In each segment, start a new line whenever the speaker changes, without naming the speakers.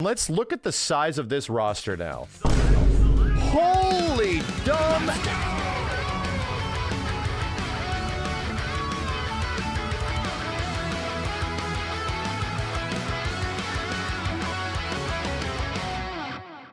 Let's look at the size of this roster now. Holy dumb.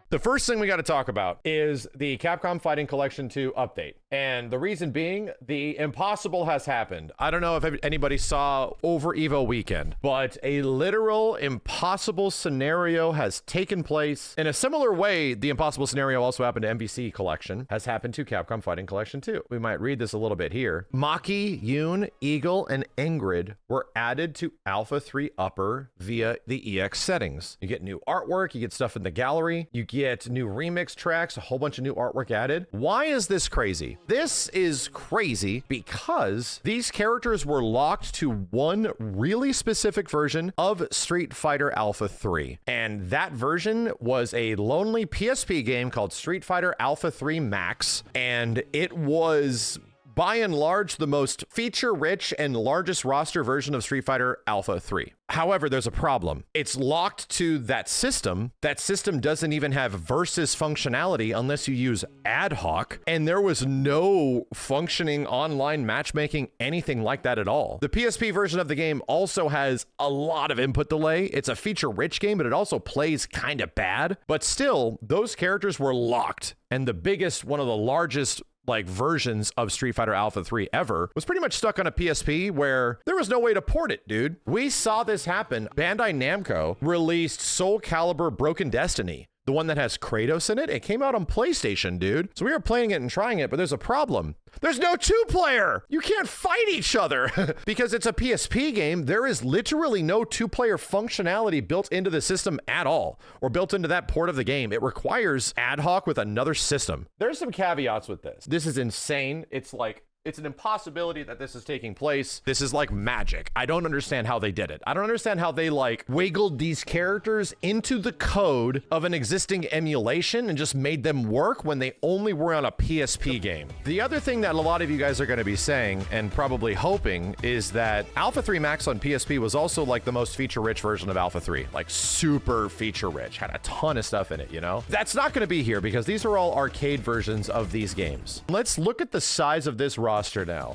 The first thing we got to talk about is the Capcom Fighting Collection 2 update. And the reason being, the impossible has happened. I don't know if anybody saw over Evo weekend, but a literal impossible scenario has taken place. In a similar way, the impossible scenario also happened to MVC Collection, has happened to Capcom Fighting Collection 2. We might read this a little bit here. Maki, Yoon, Eagle, and Ingrid were added to Alpha 3 Upper via the EX settings. You get new artwork, you get stuff in the gallery, you get new remix tracks, a whole bunch of new artwork added. Why is this crazy? This is crazy because these characters were locked to one really specific version of Street Fighter Alpha 3. And that version was a lonely PSP game called Street Fighter Alpha 3 Max. And it was by and large the most feature-rich and largest roster version of Street Fighter Alpha 3. However, there's a problem. It's locked to that system. That system doesn't even have versus functionality unless you use ad hoc, and there was no functioning online matchmaking, anything like that at all. The PSP version of the game also has a lot of input delay. It's a feature-rich game, but it also plays kind of bad. But still, those characters were locked, and the biggest, one of the largest versions of Street Fighter Alpha 3 ever was pretty much stuck on a PSP where there was no way to port it, dude. We saw this happen. Bandai Namco released Soul Calibur Broken Destiny, the one that has Kratos in it. It came out on PlayStation, dude. So we were playing it and trying it, but there's a problem. There's no two-player. You can't fight each other because it's a PSP game. There is literally no two-player functionality built into the system at all, or built into that port of the game. It requires ad hoc with another system. There's some caveats with this. This is insane. It's an impossibility that this is taking place. This is like magic. I don't understand how they did it. I don't understand how they wiggled these characters into the code of an existing emulation and just made them work when they only were on a PSP game. The other thing that a lot of you guys are going to be saying and probably hoping is that Alpha 3 Max on PSP was also the most feature-rich version of Alpha 3. Super feature-rich. Had a ton of stuff in it, you know? That's not going to be here because these are all arcade versions of these games. Let's look at the size of this roster now.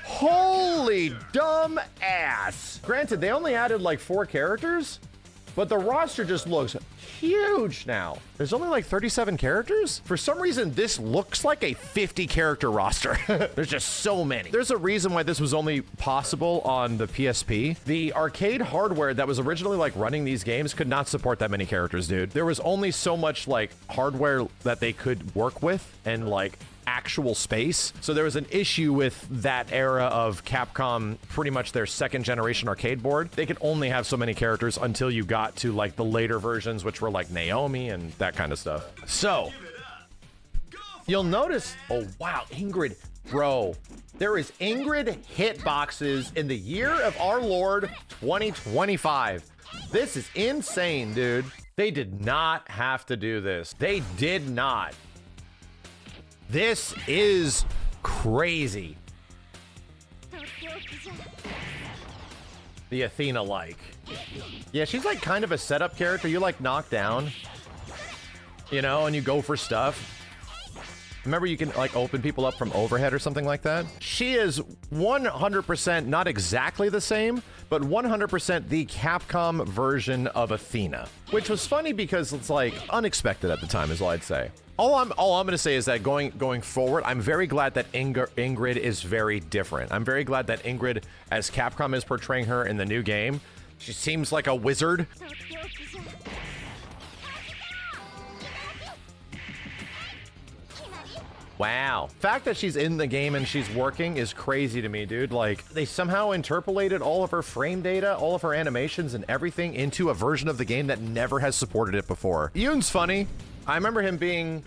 Holy dumb ass. Granted, they only added 4 characters, but the roster just looks huge now. There's only 37 characters. For some reason, this looks like a 50 character roster. There's just so many. There's a reason why this was only possible on the PSP. The arcade hardware that was originally running these games could not support that many characters, dude. There was only so much hardware that they could work with and actual space. So there was an issue with that era of Capcom, pretty much their second generation arcade board. They could only have so many characters until you got to the later versions, which were Naomi and that kind of stuff. So you'll notice, oh wow, Ingrid, bro, there is Ingrid hitboxes in the year of our Lord 2025. This is insane, dude. They did not have to do this. They did not. This is crazy. The Athena yeah, she's kind of a setup character. You knock down, you know, and you go for stuff. Remember, you can open people up from overhead or something like that. She is 100% not exactly the same, but 100% the Capcom version of Athena, which was funny because it's unexpected at the time is all I'd say. All I'm gonna say is that going forward, I'm very glad that Ingrid is very different. I'm very glad that Ingrid, as Capcom is portraying her in the new game, she seems like a wizard. Wow. The fact that she's in the game and she's working is crazy to me, dude. They somehow interpolated all of her frame data, all of her animations and everything into a version of the game that never has supported it before. Yoon's funny. I remember him being...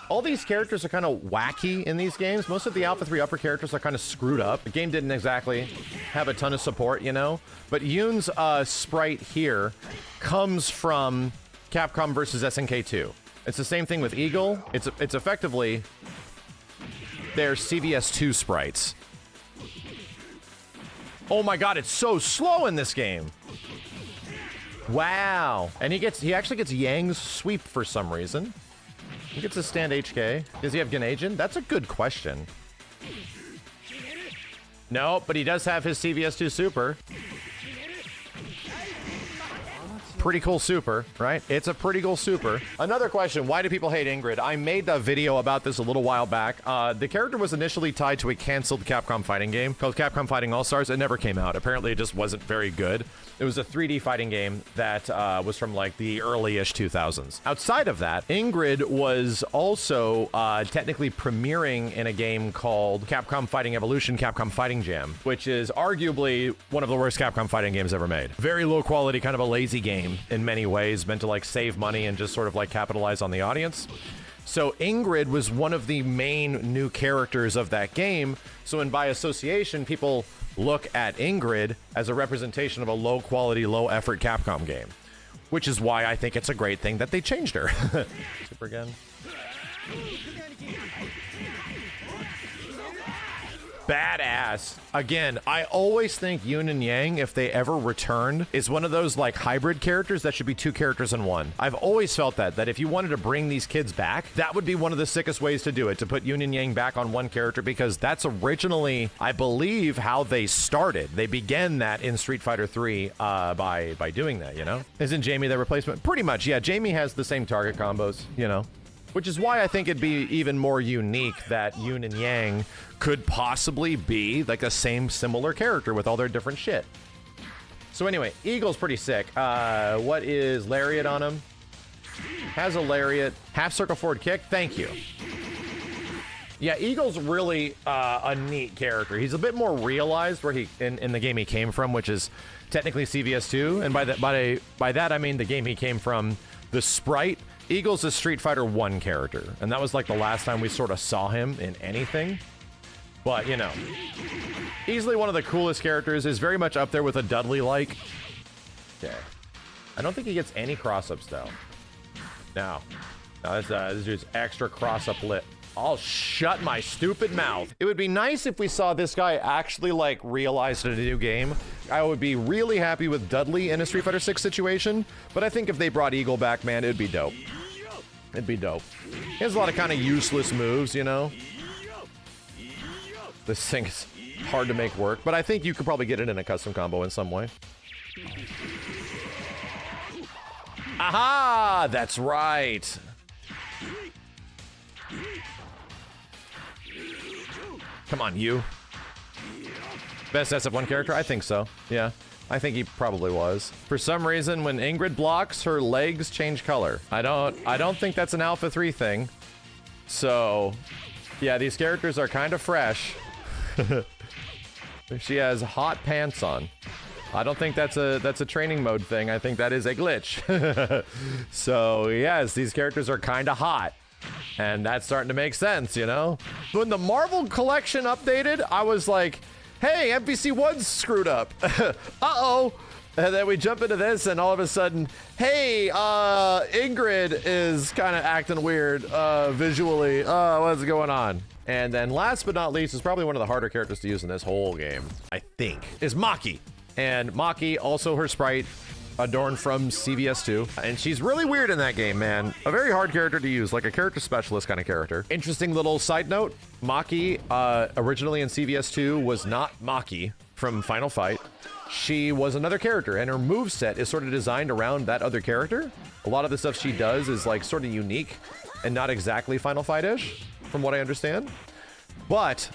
All these characters are kind of wacky in these games. Most of the Alpha 3 Upper characters are kind of screwed up. The game didn't exactly have a ton of support, you know? But Yoon's sprite here comes from Capcom versus SNK 2. It's the same thing with Eagle. It's effectively their CVS 2 sprites. Oh my god, it's so slow in this game. Wow. And he actually gets Yang's sweep for some reason. He gets a stand HK. Does he have Ganagin? That's a good question. No, but he does have his CVS2 super. Pretty cool super, right? It's a pretty cool super. Another question, why do people hate Ingrid? I made a video about this a little while back. The character was initially tied to a canceled Capcom fighting game called Capcom Fighting All-Stars. It never came out. Apparently it just wasn't very good. It was a 3D fighting game that was from like the early-ish 2000s. Outside of that, Ingrid was also technically premiering in a game called Capcom Fighting Evolution, Capcom Fighting Jam, which is arguably one of the worst Capcom fighting games ever made. Very low quality, kind of a lazy game in many ways, meant to like save money and just sort of like capitalize on the audience. So Ingrid was one of the main new characters of that game. So and by association, people look at Ingrid as a representation of a low quality, low effort Capcom game, which is why I think it's a great thing that they changed her. Super again. Badass. Again, I always think Yun and Yang, if they ever returned, is one of those like hybrid characters that should be two characters in one. I've always felt that if you wanted to bring these kids back, that would be one of the sickest ways to do it, to put Yun and Yang back on one character, because that's originally, I believe, how they started. They began that in Street Fighter 3 by doing that, you know? Isn't Jamie the replacement? Pretty much, yeah. Jamie has the same target combos, you know? Which is why I think it'd be even more unique that Yun and Yang could possibly be like a similar character with all their different shit. So anyway, Eagle's pretty sick. What is Lariat on him? Has a Lariat. Half circle forward kick. Thank you. Yeah, Eagle's really a neat character. He's a bit more realized where he in the game he came from, which is technically CVS2. And by that I mean the game he came from, the sprite. Eagle's a Street Fighter 1 character, and that was like the last time we sort of saw him in anything. But, you know, easily one of the coolest characters, is very much up there with a Dudley-like. Okay. I don't think he gets any cross-ups, though. No. No, this dude's extra cross-up lit. I'll shut my stupid mouth. It would be nice if we saw this guy actually, like, realized in a new game. I would be really happy with Dudley in a Street Fighter 6 situation, but I think if they brought Eagle back, man, it'd be dope. It'd be dope. He has a lot of kind of useless moves, you know? This thing is hard to make work, but I think you could probably get it in a custom combo in some way. Aha! That's right. Come on, you. Best SF1 character? I think so. Yeah. I think he probably was. For some reason, when Ingrid blocks, her legs change color. I don't think that's an Alpha 3 thing. So, yeah, these characters are kind of fresh. She has hot pants on. I don't think that's a training mode thing. I think that is a glitch. So, yes, these characters are kind of hot. And that's starting to make sense, you know? When the Marvel collection updated, I was like, hey, NPC1's screwed up. Uh-oh. And then we jump into this, and all of a sudden, hey, Ingrid is kind of acting weird visually. What's going on? And then last but not least, is probably one of the harder characters to use in this whole game, I think, is Maki. And Maki, also her sprite, adorned from CVS2. And she's really weird in that game, man. A very hard character to use, like a character specialist kind of character. Interesting little side note, Maki, originally in CVS2, was not Maki from Final Fight. She was another character, and her moveset is sort of designed around that other character. A lot of the stuff she does is like sort of unique and not exactly Final Fight-ish, from what I understand. But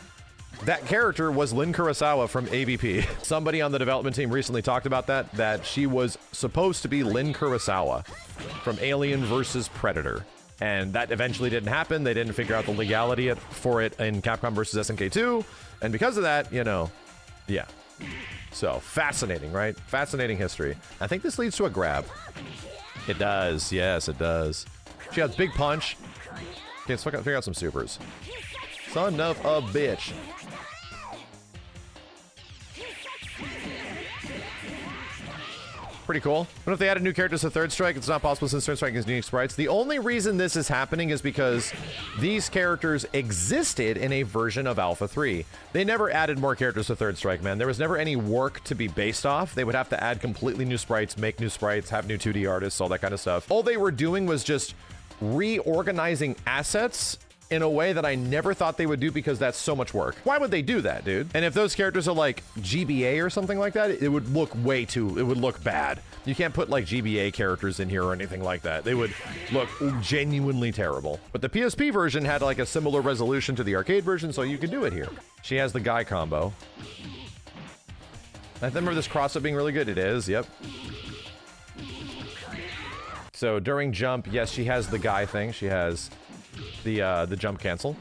that character was Lin Kurosawa from AVP. Somebody on the development team recently talked about that she was supposed to be Lin Kurosawa from Alien vs. Predator. And that eventually didn't happen. They didn't figure out the legality for it in Capcom vs. SNK2. And because of that, you know, yeah. So, fascinating, right? Fascinating history. I think this leads to a grab. It does. Yes, it does. She has big punch. Okay, let's figure out some supers. Son of a bitch. Pretty cool. What if they added new characters to Third Strike? It's not possible since Third Strike is unique sprites. The only reason this is happening is because these characters existed in a version of Alpha 3. They never added more characters to Third Strike, man. There was never any work to be based off. They would have to add completely new sprites, make new sprites, have new 2D artists, all that kind of stuff. All they were doing was just reorganizing assets in a way that I never thought they would do because that's so much work. Why would they do that, dude? And if those characters are like GBA or something like that, it would look it would look bad. You can't put like GBA characters in here or anything like that. They would look genuinely terrible. But the PSP version had like a similar resolution to the arcade version, so you could do it here. She has the guy combo. I remember this cross-up being really good. It is, yep. So during jump, yes, she has the guy thing. She has the jump cancel.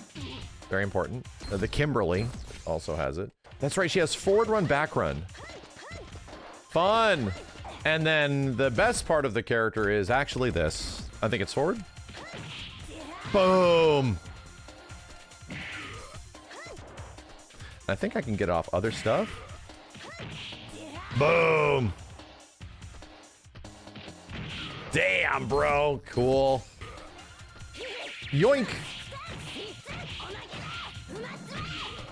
Very important. The Kimberly also has it. That's right, she has forward run, back run. Fun! And then the best part of the character is actually this. I think it's forward. Boom! I think I can get off other stuff. Boom! Damn, bro! Cool. Yoink!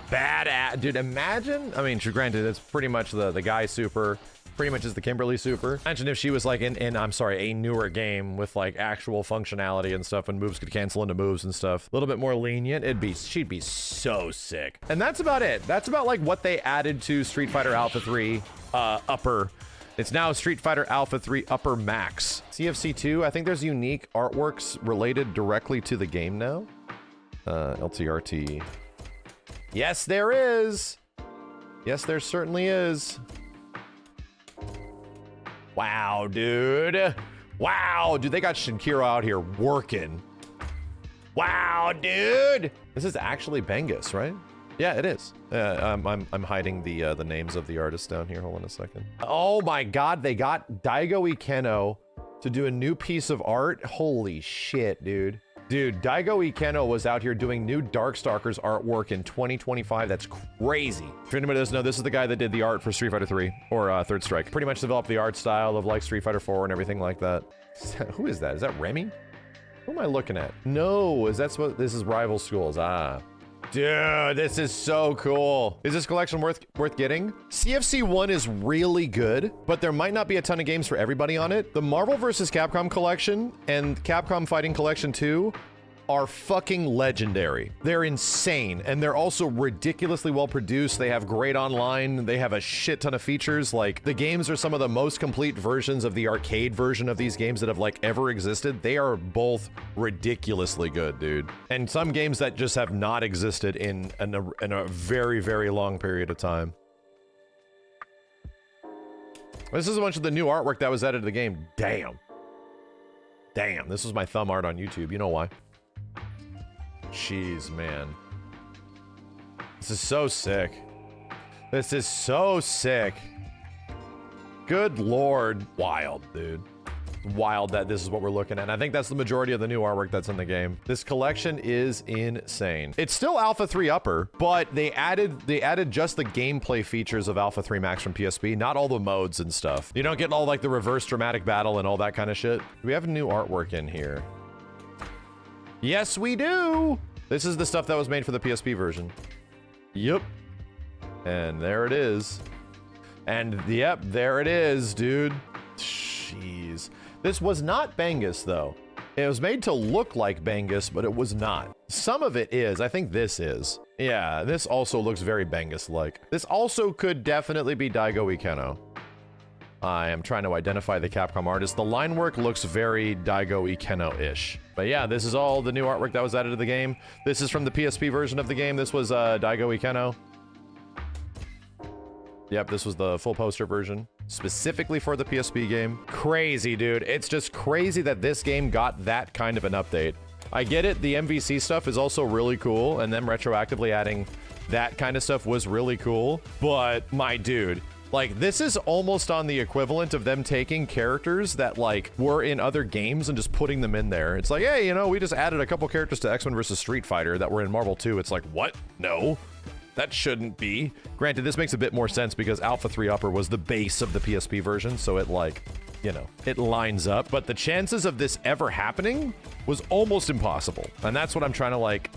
Badass. Dude, imagine... I mean, granted, it's pretty much the guy super. Pretty much is the Kimberly super. Imagine if she was like in I'm sorry, a newer game with like actual functionality and stuff and moves could cancel into moves and stuff. A little bit more lenient. She'd be so sick. And that's about it. That's about like what they added to Street Fighter Alpha 3 Upper. It's now Street Fighter Alpha 3 Upper Max. CFC2, I think there's unique artworks related directly to the game now. LTRT. Yes, there is. Yes, there certainly is. Wow, dude. Wow, dude, they got Shinkiro out here working. Wow, dude. This is actually Bengus, right? Yeah, it is. I'm hiding the names of the artists down here. Hold on a second. Oh my God, they got Daigo Ikeno to do a new piece of art. Holy shit, dude. Dude, Daigo Ikeno was out here doing new Darkstalkers artwork in 2025. That's crazy. If anybody doesn't know, this is the guy that did the art for Street Fighter 3 or Third Strike. Pretty much developed the art style of like Street Fighter 4 and everything like that. Who is that? Is that Remy? Who am I looking at? No, this is Rival Schools. Ah. Dude, this is so cool. Is this collection worth getting? CFC 1 is really good, but there might not be a ton of games for everybody on it. The Marvel vs. Capcom collection and Capcom Fighting Collection 2 are fucking legendary. They're insane, and they're also ridiculously well produced. They have great online. They have a shit ton of features. Like, the games are some of the most complete versions of the arcade version of these games that have like ever existed. They are both ridiculously good, dude. And some games that just have not existed in a very, very long period of time. This is a bunch of the new artwork that was added to the game. Damn. Damn, this was my thumb art on YouTube. You know why? Jeez, man. This is so sick. This is so sick. Good lord. Wild, dude. Wild that this is what we're looking at. And I think that's the majority of the new artwork that's in the game. This collection is insane. It's still Alpha 3 Upper, but they added just the gameplay features of Alpha 3 Max from PSP, not all the modes and stuff. You don't get all like the reverse dramatic battle and all that kind of shit. We have new artwork in here. Yes, we do. This is the stuff that was made for the PSP version. Yep. And there it is. And yep, there it is, dude. Jeez. This was not Bengus, though. It was made to look like Bengus, but it was not. Some of it is. I think this is. Yeah, this also looks very Bengus-like. This also could definitely be Daigo Ikeno. I am trying to identify the Capcom artist. The line work looks very Daigo Ikeno-ish. But yeah, this is all the new artwork that was added to the game. This is from the PSP version of the game. This was Daigo Ikeno. Yep, this was the full poster version, specifically for the PSP game. Crazy, dude. It's just crazy that this game got that kind of an update. I get it, the MVC stuff is also really cool, and them retroactively adding that kind of stuff was really cool, but my dude, like, this is almost on the equivalent of them taking characters that, like, were in other games and just putting them in there. It's like, hey, you know, we just added a couple characters to X-Men vs. Street Fighter that were in Marvel 2. It's like, what? No. That shouldn't be. Granted, this makes a bit more sense because Alpha 3 Upper was the base of the PSP version, so it, like, you know, it lines up. But the chances of this ever happening was almost impossible. And that's what I'm trying to, like,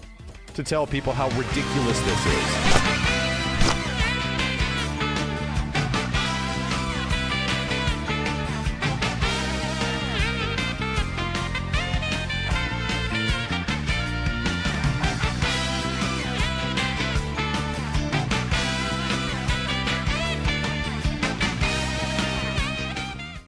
to tell people how ridiculous this is.